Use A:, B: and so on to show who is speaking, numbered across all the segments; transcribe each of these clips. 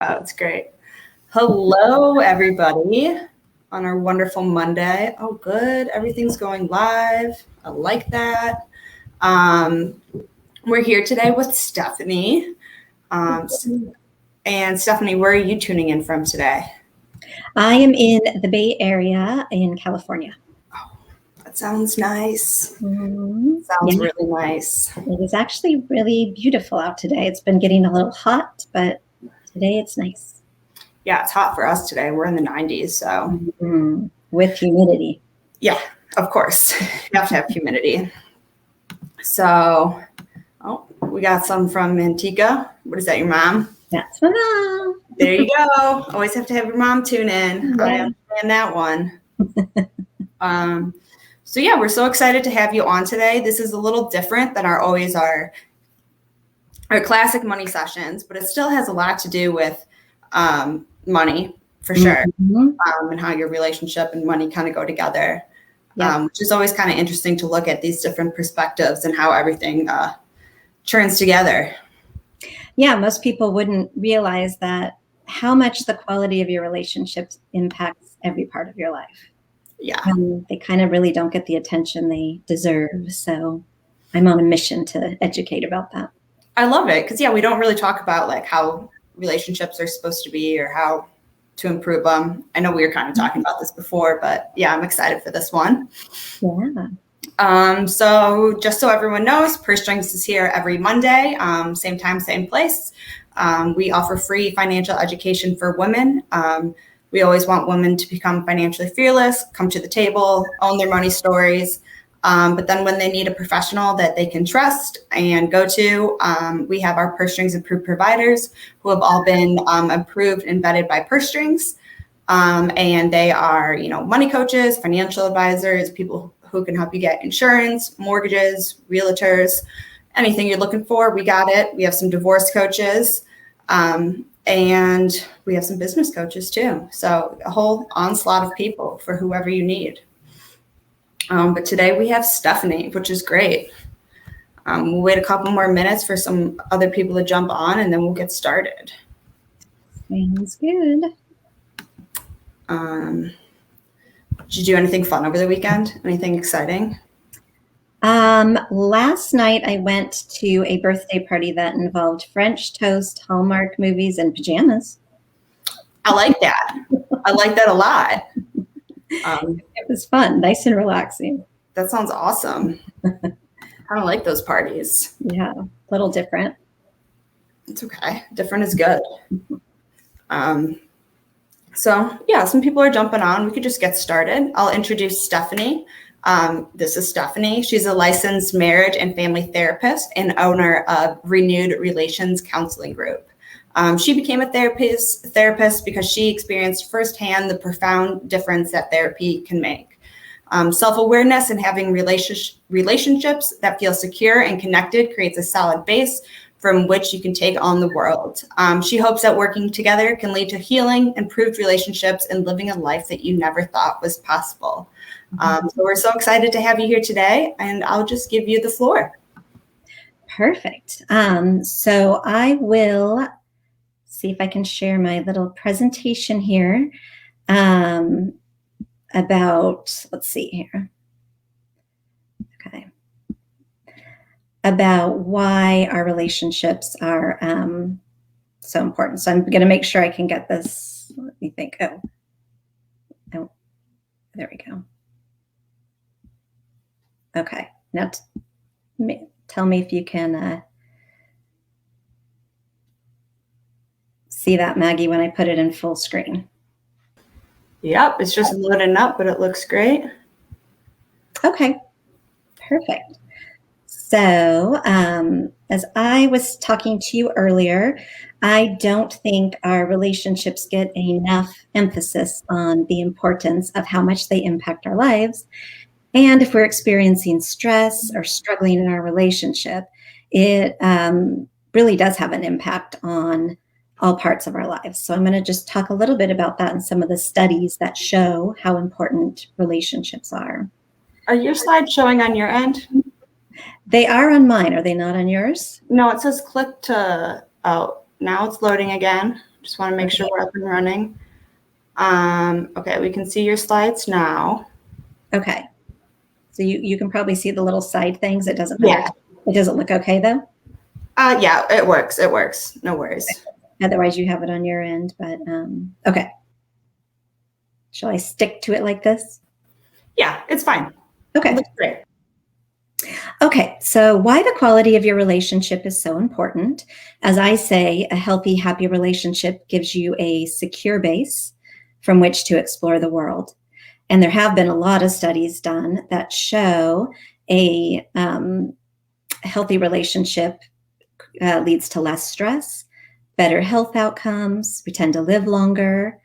A: Oh, it's great. Hello, everybody, on our wonderful Monday. Oh, good. Everything's going live. I like that. Um, we're here today with Stephanie. And Stephanie, where are you tuning in from today?
B: I am in the Bay Area in California.
A: That sounds nice.
B: Mm-hmm.
A: Sounds really nice.
B: It is actually really beautiful out today. It's been getting a little hot, but today it's nice.
A: Yeah, it's hot for us today. We're in the 90s, so.
B: With humidity.
A: Yeah, of course. You have to have humidity. So, we got some from Antigua. What is that, your mom?
B: That's my mom.
A: There you go. Always have to have your mom tune in. Yeah. I understand that one. So yeah, we're so excited to have you on today. This is a little different than our classic money sessions, but it still has a lot to do with money for sure, and how your relationship and money kind of go together, which is always kind of interesting to look at these different perspectives and how everything turns together.
B: Yeah, most people wouldn't realize that how much the quality of your relationships impacts every part of your life.
A: Yeah.
B: They kind of really don't get the attention they deserve. So I'm on a mission to educate about that.
A: I love it because, we don't really talk about like how relationships are supposed to be or how to improve them. I know we were kind of talking about this before, but I'm excited for this one.
B: Yeah.
A: So just so everyone knows, Purse Strings is here every Monday, same time, same place. We offer free financial education for women. We always want women to become financially fearless, come to the table, own their money stories. But then when they need a professional that they can trust and go to, we have our Purse Strings approved providers who have all been approved and vetted by Purse Strings. And they are, money coaches, financial advisors, people who can help you get insurance, mortgages, realtors, anything you're looking for. We got it. We have some divorce coaches. And we have some business coaches too. So a whole onslaught of people for whoever you need. But today we have Stephanie, which is great. We'll wait a couple more minutes for some other people to jump on and then we'll get started.
B: Sounds good.
A: Did you do anything fun over the weekend? Anything exciting?
B: Last night I went to a birthday party that involved French toast, Hallmark movies, and pajamas.
A: I like that. I like that a lot.
B: It was fun, nice and relaxing.
A: That sounds awesome. I don't like those parties.
B: Yeah, a little different.
A: It's okay. Different is good. So some people are jumping on. We could just get started. I'll introduce Stephanie. This is Stephanie. She's a licensed marriage and family therapist and owner of Renewed Relations Counseling Group. She became a therapist because she experienced firsthand the profound difference that therapy can make. Self-awareness and having relationships that feel secure and connected creates a solid base from which you can take on the world. She hopes that working together can lead to healing, improved relationships, and living a life that you never thought was possible. So we're so excited to have you here today, and I'll just give you the floor.
B: Perfect. So I will see if I can share my little presentation here about, let's see here. Okay. About why our relationships are so important. So I'm going to make sure I can get this. Let me think. Oh, there we go. Okay. Now tell me if you can see that, Maggie, when I put it in full screen.
A: Yep, it's just loading up, but it looks great.
B: Okay, perfect. So as I was talking to you earlier, I don't think our relationships get enough emphasis on the importance of how much they impact our lives. And if we're experiencing stress or struggling in our relationship, it really does have an impact on all parts of our lives. So I'm going to just talk a little bit about that and some of the studies that show how important relationships are.
A: Are your slides showing on your end?
B: They are on mine. Are they not on yours?
A: No, it says click to, now it's loading again. Just want to make sure we're up and running. Okay, we can see your slides now.
B: Okay. So you can probably see the little side things. It doesn't matter. Yeah. It doesn't look okay though?
A: Yeah, it works. It works. No worries.
B: Otherwise you have it on your end, but okay. Shall I stick to it like this?
A: Yeah, it's fine.
B: Okay.
A: It looks great.
B: Okay, so why the quality of your relationship is so important. As I say, a healthy, happy relationship gives you a secure base from which to explore the world. And there have been a lot of studies done that show a healthy relationship leads to less stress, better health outcomes. We tend to live longer,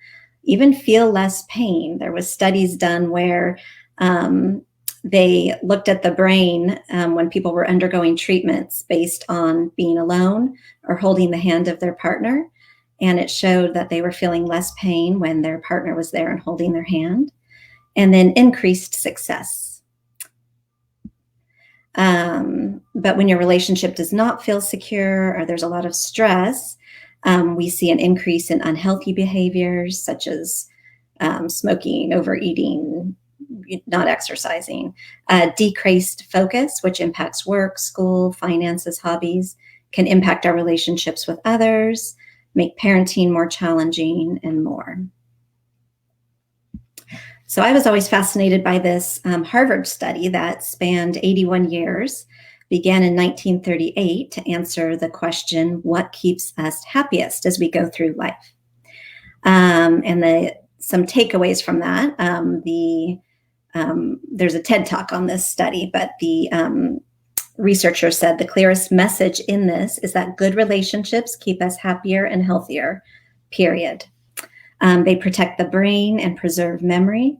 B: even feel less pain. There was studies done where they looked at the brain when people were undergoing treatments based on being alone or holding the hand of their partner. And it showed that they were feeling less pain when their partner was there and holding their hand, and then increased success. But when your relationship does not feel secure or there's a lot of stress, we see an increase in unhealthy behaviors such as smoking, overeating, not exercising, decreased focus, which impacts work, school, finances, hobbies, can impact our relationships with others, make parenting more challenging, and more. So I was always fascinated by this Harvard study that spanned 81 years, began in 1938 to answer the question, what keeps us happiest as we go through life? And some takeaways from that, there's a TED Talk on this study, but the researcher said the clearest message in this is that good relationships keep us happier and healthier, period. They protect the brain and preserve memory.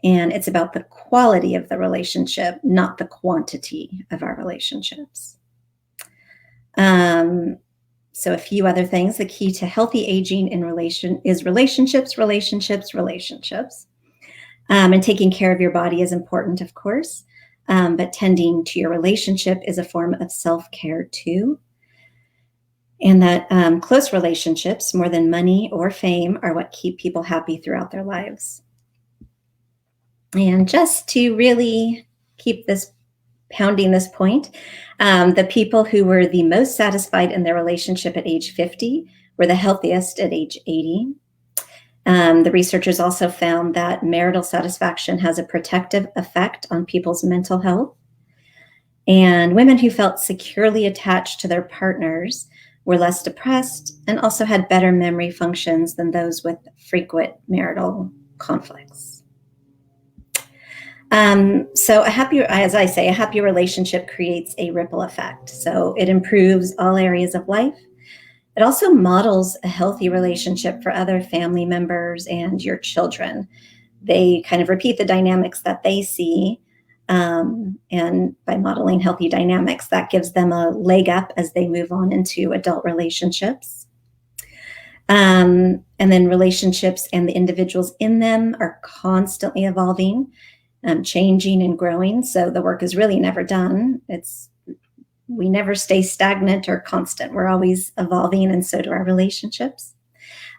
B: And it's about the quality of the relationship, not the quantity of our relationships. So a few other things. The key to healthy aging is relationships. And taking care of your body is important, of course. But tending to your relationship is a form of self-care too. And that close relationships, more than money or fame, are what keep people happy throughout their lives. And just to really keep this pounding this point, the people who were the most satisfied in their relationship at age 50 were the healthiest at age 80. The researchers also found that marital satisfaction has a protective effect on people's mental health. And women who felt securely attached to their partners were less depressed and also had better memory functions than those with frequent marital conflicts. So a happy relationship creates a ripple effect. So it improves all areas of life. It also models a healthy relationship for other family members and your children. They kind of repeat the dynamics that they see. And by modeling healthy dynamics, that gives them a leg up as they move on into adult relationships. And then relationships and the individuals in them are constantly evolving, changing and growing. So the work is really never done. We never stay stagnant or constant. We're always evolving, and so do our relationships.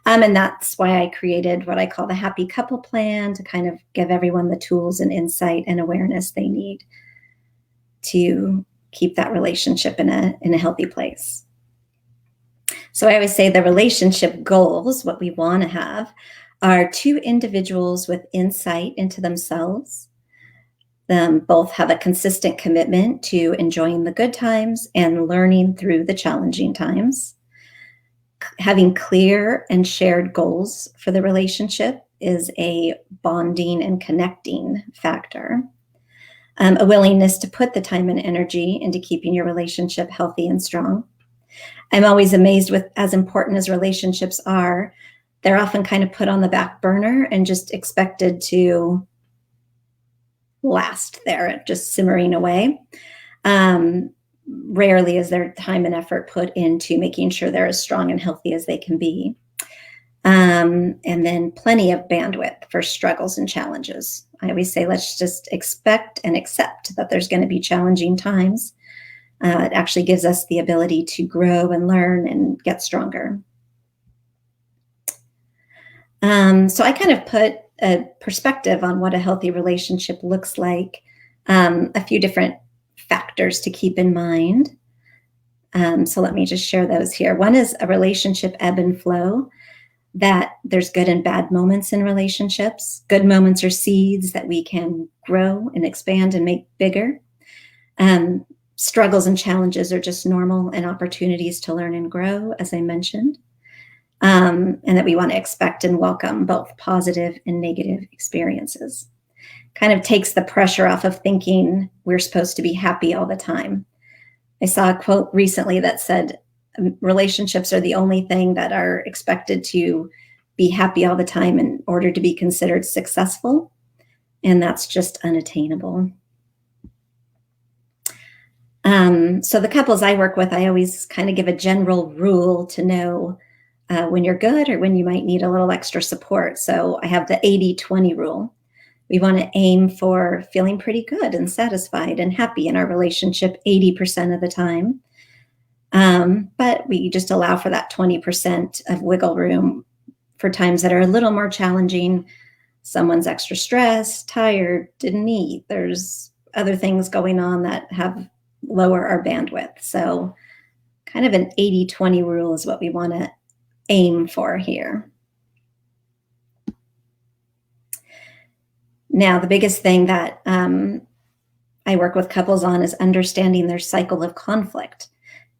B: And that's why I created what I call the Happy Couple Plan, to kind of give everyone the tools and insight and awareness they need to keep that relationship in a healthy place. So I always say the relationship goals, what we want to have, are two individuals with insight into themselves. Both have a consistent commitment to enjoying the good times and learning through the challenging times. Having clear and shared goals for the relationship is a bonding and connecting factor. A willingness to put the time and energy into keeping your relationship healthy and strong. I'm always amazed with, as important as relationships are, they're often kind of put on the back burner and just expected to last there, just simmering away. Rarely is there time and effort put into making sure they're as strong and healthy as they can be. And then plenty of bandwidth for struggles and challenges. I always say, let's just expect and accept that there's going to be challenging times. It actually gives us the ability to grow and learn and get stronger. So I kind of put a perspective on what a healthy relationship looks like, a few different factors to keep in mind. So let me just share those here. One is a relationship ebb and flow, that there's good and bad moments in relationships. Good moments are seeds that we can grow and expand and make bigger. Struggles and challenges are just normal and opportunities to learn and grow, as I mentioned. And that we want to expect and welcome both positive and negative experiences. Kind of takes the pressure off of thinking we're supposed to be happy all the time. I saw a quote recently that said, relationships are the only thing that are expected to be happy all the time in order to be considered successful. And that's just unattainable. So the couples I work with, I always kind of give a general rule to know when you're good or when you might need a little extra support. So I have the 80-20 rule. We want to aim for feeling pretty good and satisfied and happy in our relationship 80% of the time. But we just allow for that 20% of wiggle room for times that are a little more challenging. Someone's extra stressed, tired, didn't eat. There's other things going on that have lower our bandwidth. So kind of an 80-20 rule is what we want to aim for here. Now, the biggest thing that I work with couples on is understanding their cycle of conflict,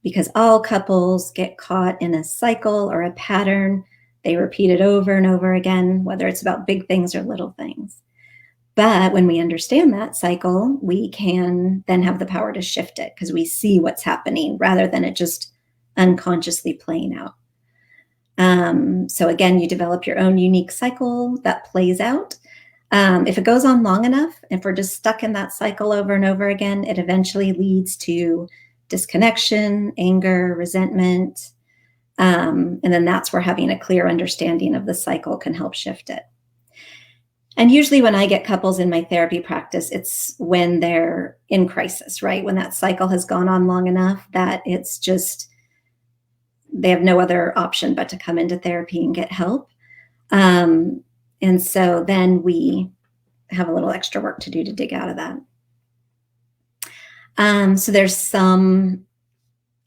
B: because all couples get caught in a cycle or a pattern. They repeat it over and over again, whether it's about big things or little things. But when we understand that cycle, we can then have the power to shift it because we see what's happening rather than it just unconsciously playing out. So again, you develop your own unique cycle that plays out. If it goes on long enough, if we're just stuck in that cycle over and over again, it eventually leads to disconnection, anger, resentment. And then that's where having a clear understanding of the cycle can help shift it. And usually when I get couples in my therapy practice, it's when they're in crisis, right? When that cycle has gone on long enough that it's just, they have no other option but to come into therapy and get help. And so then we have a little extra work to do to dig out of that. So there's some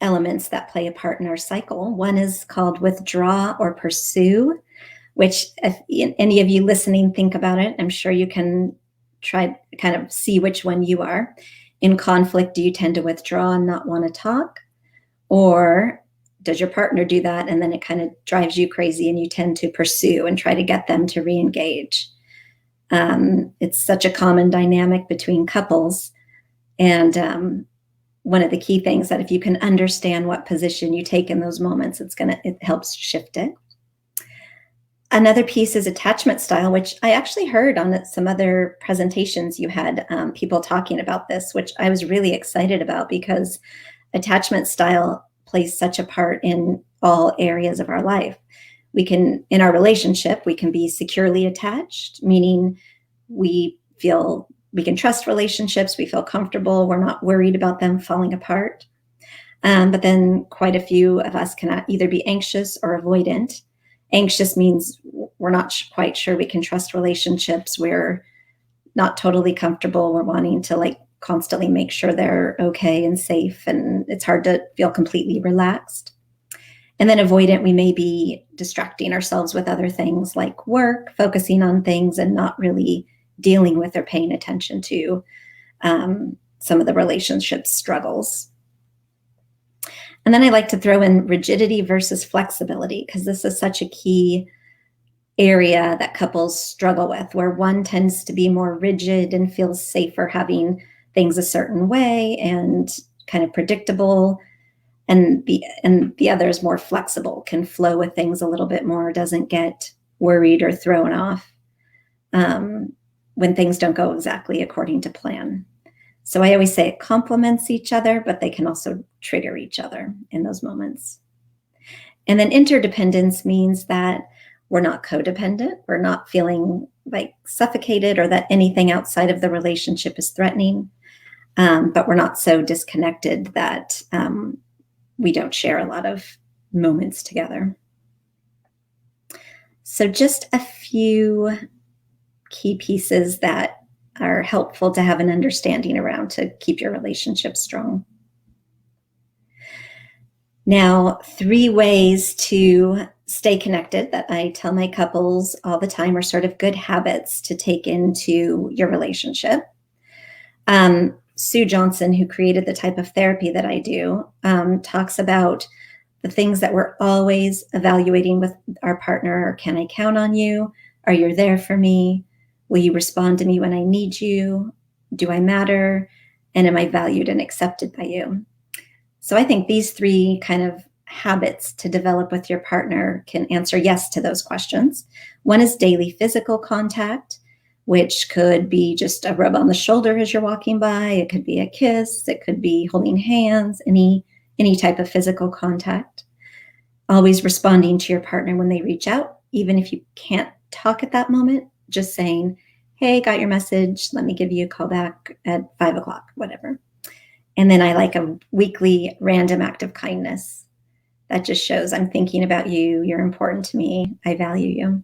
B: elements that play a part in our cycle. One is called withdraw or pursue, which if any of you listening think about it, I'm sure you can try kind of see which one you are. In conflict, do you tend to withdraw and not want to talk? Or does your partner do that and then it kind of drives you crazy and you tend to pursue and try to get them to re-engage? It's such a common dynamic between couples. And one of the key things that if you can understand what position you take in those moments, it helps shift it. Another piece is attachment style, which I actually heard on some other presentations you had people talking about this, which I was really excited about because attachment style plays such a part in all areas of our life. In our relationship, we can be securely attached, meaning we feel we can trust relationships, we feel comfortable, we're not worried about them falling apart. But then quite a few of us can either be anxious or avoidant. Anxious means we're not quite sure we can trust relationships. We're not totally comfortable. We're wanting to constantly make sure they're okay and safe. And it's hard to feel completely relaxed. And then avoidant, we may be distracting ourselves with other things like work, focusing on things and not really dealing with or paying attention to some of the relationship struggles. And then I like to throw in rigidity versus flexibility, because this is such a key area that couples struggle with, where one tends to be more rigid and feels safer having things a certain way and kind of predictable. And the other is more flexible, can flow with things a little bit more, doesn't get worried or thrown off when things don't go exactly according to plan. So I always say it complements each other, but they can also trigger each other in those moments. And then interdependence means that we're not codependent. We're not feeling like suffocated or that anything outside of the relationship is threatening. But we're not so disconnected that we don't share a lot of moments together. So just a few key pieces that are helpful to have an understanding around to keep your relationship strong. Now, 3 ways to stay connected that I tell my couples all the time are sort of good habits to take into your relationship. Sue Johnson, who created the type of therapy that I do, talks about the things that we're always evaluating with our partner. Can I count on you? Are you there for me? Will you respond to me when I need you? Do I matter? And am I valued and accepted by you? So I think these 3 kind of habits to develop with your partner can answer yes to those questions. One is daily physical contact, which could be just a rub on the shoulder as you're walking by. It could be a kiss. It could be holding hands, any type of physical contact. Always responding to your partner when they reach out, even if you can't talk at that moment, just saying, hey, got your message. Let me give you a call back at 5 o'clock, whatever. And then I like a weekly random act of kindness. That just shows I'm thinking about you. You're important to me. I value you.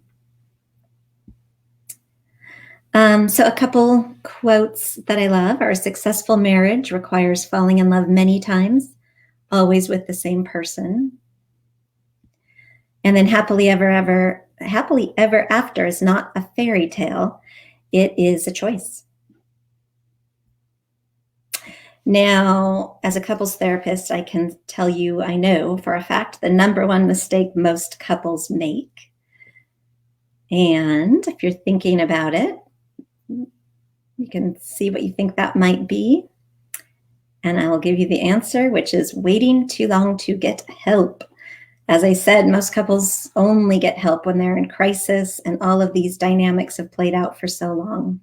B: So a couple quotes that I love are: a successful marriage requires falling in love many times, always with the same person. And then happily ever after is not a fairy tale. It is a choice. Now, as a couples therapist, I can tell you, I know for a fact, the number one mistake most couples make. And if you're thinking about it, you can see what you think that might be. And I will give you the answer, which is waiting too long to get help. As I said, most couples only get help when they're in crisis, and all of these dynamics have played out for so long.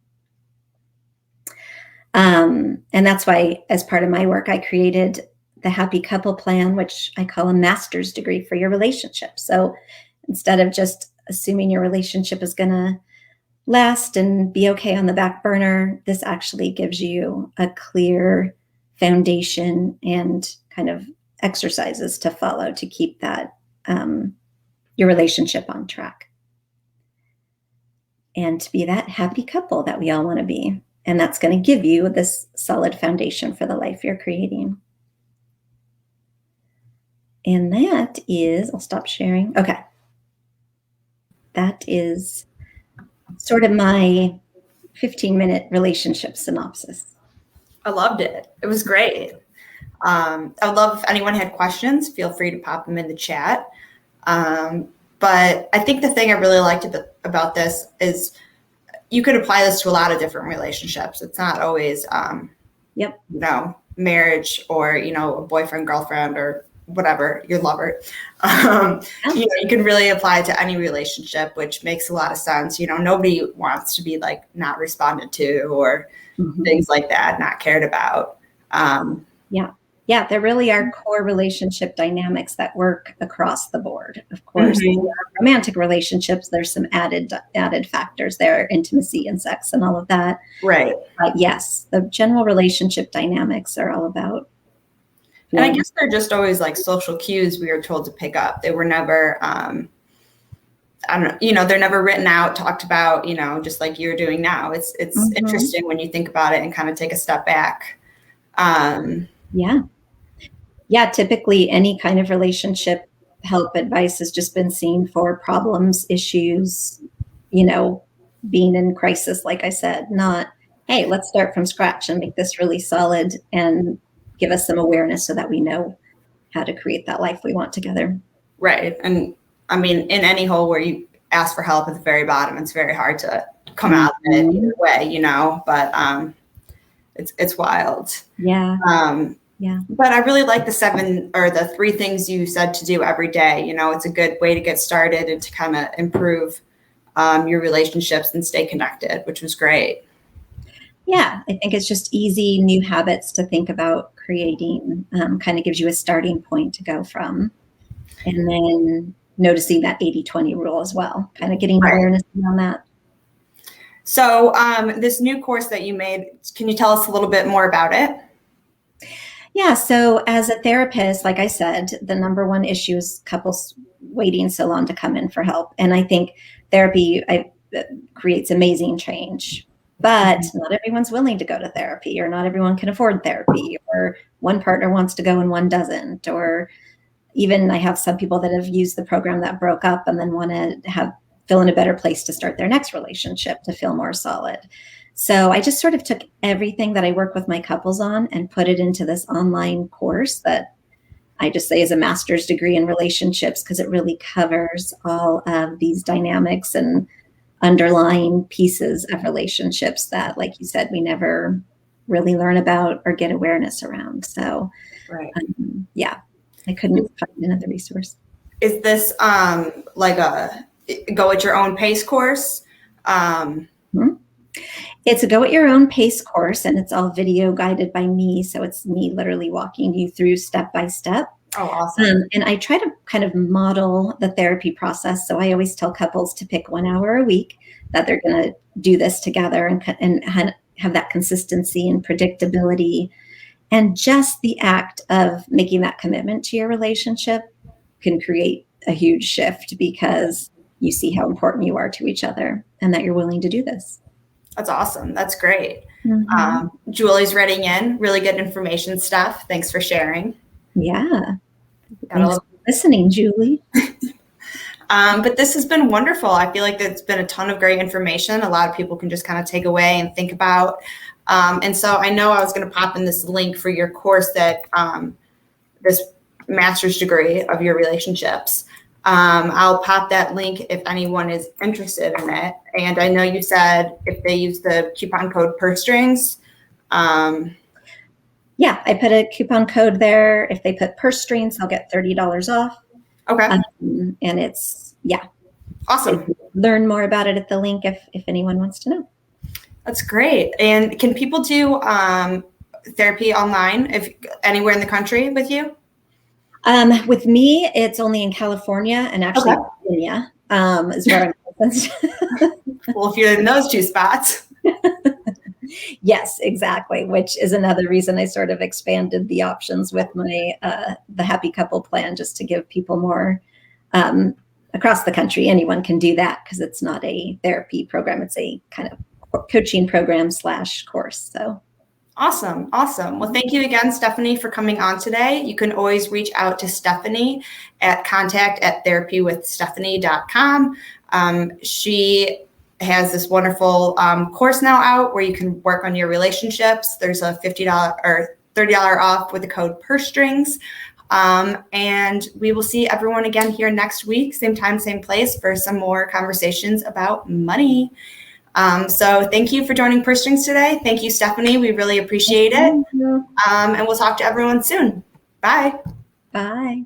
B: And that's why, as part of my work, I created the Happy Couple Plan, which I call a master's degree for your relationship. So instead of just assuming your relationship is going to last and be okay on the back burner, this actually gives you a clear foundation and kind of exercises to follow to keep that your relationship on track and to be that happy couple that we all want to be. And that's going to give you this solid foundation for the life you're creating. And that is, I'll stop sharing. Okay. That is sort of my 15-minute relationship synopsis.
A: I loved it. It was great. I would love if anyone had questions, feel free to pop them in the chat. But I think the thing I really liked about this is you could apply this to a lot of different relationships. It's not always, marriage or, a boyfriend, girlfriend, or whatever, your lover. You can really apply it to any relationship, which makes a lot of sense. Nobody wants to be like not responded to or things like that, not cared about.
B: Yeah, there really are core relationship dynamics that work across the board. Of course, romantic relationships, there's some added factors there, intimacy and sex and all of that.
A: Right.
B: But yes, the general relationship dynamics are all about.
A: And I guess they're just always like social cues we were told to pick up. They were never, they're never written out, talked about, just like you're doing now. It's interesting when you think about it and kind of take a step back.
B: Yeah, typically any kind of relationship help advice has just been seen for problems, issues, being in crisis, like I said, not, hey, let's start from scratch and make this really solid and give us some awareness so that we know how to create that life we want together.
A: Right. And I mean, in any hole where you ask for help at the very bottom, it's very hard to come out of it either way, but it's wild.
B: Yeah.
A: But I really like the 3 things you said to do every day. It's a good way to get started and to kind of improve your relationships and stay connected, which was great.
B: Yeah, I think it's just easy new habits to think about creating, kind of gives you a starting point to go from. And then noticing that 80-20 rule as well, kind of getting awareness around that.
A: So this new course that you made, can you tell us a little bit more about it?
B: Yeah. So as a therapist, like I said, the number one issue is couples waiting so long to come in for help. And I think therapy creates amazing change, but not everyone's willing to go to therapy, or not everyone can afford therapy, or one partner wants to go and one doesn't, or even I have some people that have used the program that broke up and then want to feel in a better place to start their next relationship to feel more solid. So I just sort of took everything that I work with my couples on and put it into this online course that I just say is a master's degree in relationships, because it really covers all of these dynamics and underlying pieces of relationships that, like you said, we never really learn about or get awareness around. So, yeah, I couldn't find another resource.
A: Is this like a go at your own pace course?
B: It's a go at your own pace course, and it's all video guided by me. So it's me literally walking you through step by step.
A: Oh, awesome.
B: And I try to kind of model the therapy process. So I always tell couples to pick 1 hour a week that they're going to do this together, and have that consistency and predictability. And just the act of making that commitment to your relationship can create a huge shift, because you see how important you are to each other and that you're willing to do this.
A: That's awesome. That's great. Julie's writing in really good information stuff. Thanks for sharing.
B: Yeah. Thanks for listening, Julie.
A: But this has been wonderful. I feel like there's been a ton of great information. A lot of people can just kind of take away and think about. And so I know I was going to pop in this link for your course, that this master's degree of your relationships. I'll pop that link if anyone is interested in it. And I know you said if they use the coupon code PurseStrings.
B: Yeah, I put a coupon code there. If they put Purse Strings, they'll get $30 off.
A: Okay.
B: And it's, yeah.
A: Awesome.
B: Learn more about it at the link if anyone wants to know.
A: That's great. And can people do therapy online if anywhere in the country with you?
B: With me, it's only in California, and actually Virginia is where I'm licensed.
A: Well, if you're in those two spots.
B: Yes, exactly. Which is another reason I sort of expanded the options with my the Happy Couple plan, just to give people more across the country. Anyone can do that, because it's not a therapy program. It's a kind of coaching program / course. So.
A: Awesome. Well, thank you again, Stephanie, for coming on today. You can always reach out to Stephanie at contact@therapywithstephanie.com. She has this wonderful course now out where you can work on your relationships. There's a $50 or $30 off with the code PurseStrings. And we will see everyone again here next week, same time, same place, for some more conversations about money. So thank you for joining PurseStrings today. Thank you, Stephanie. We really appreciate it. And we'll talk to everyone soon. Bye.
B: Bye.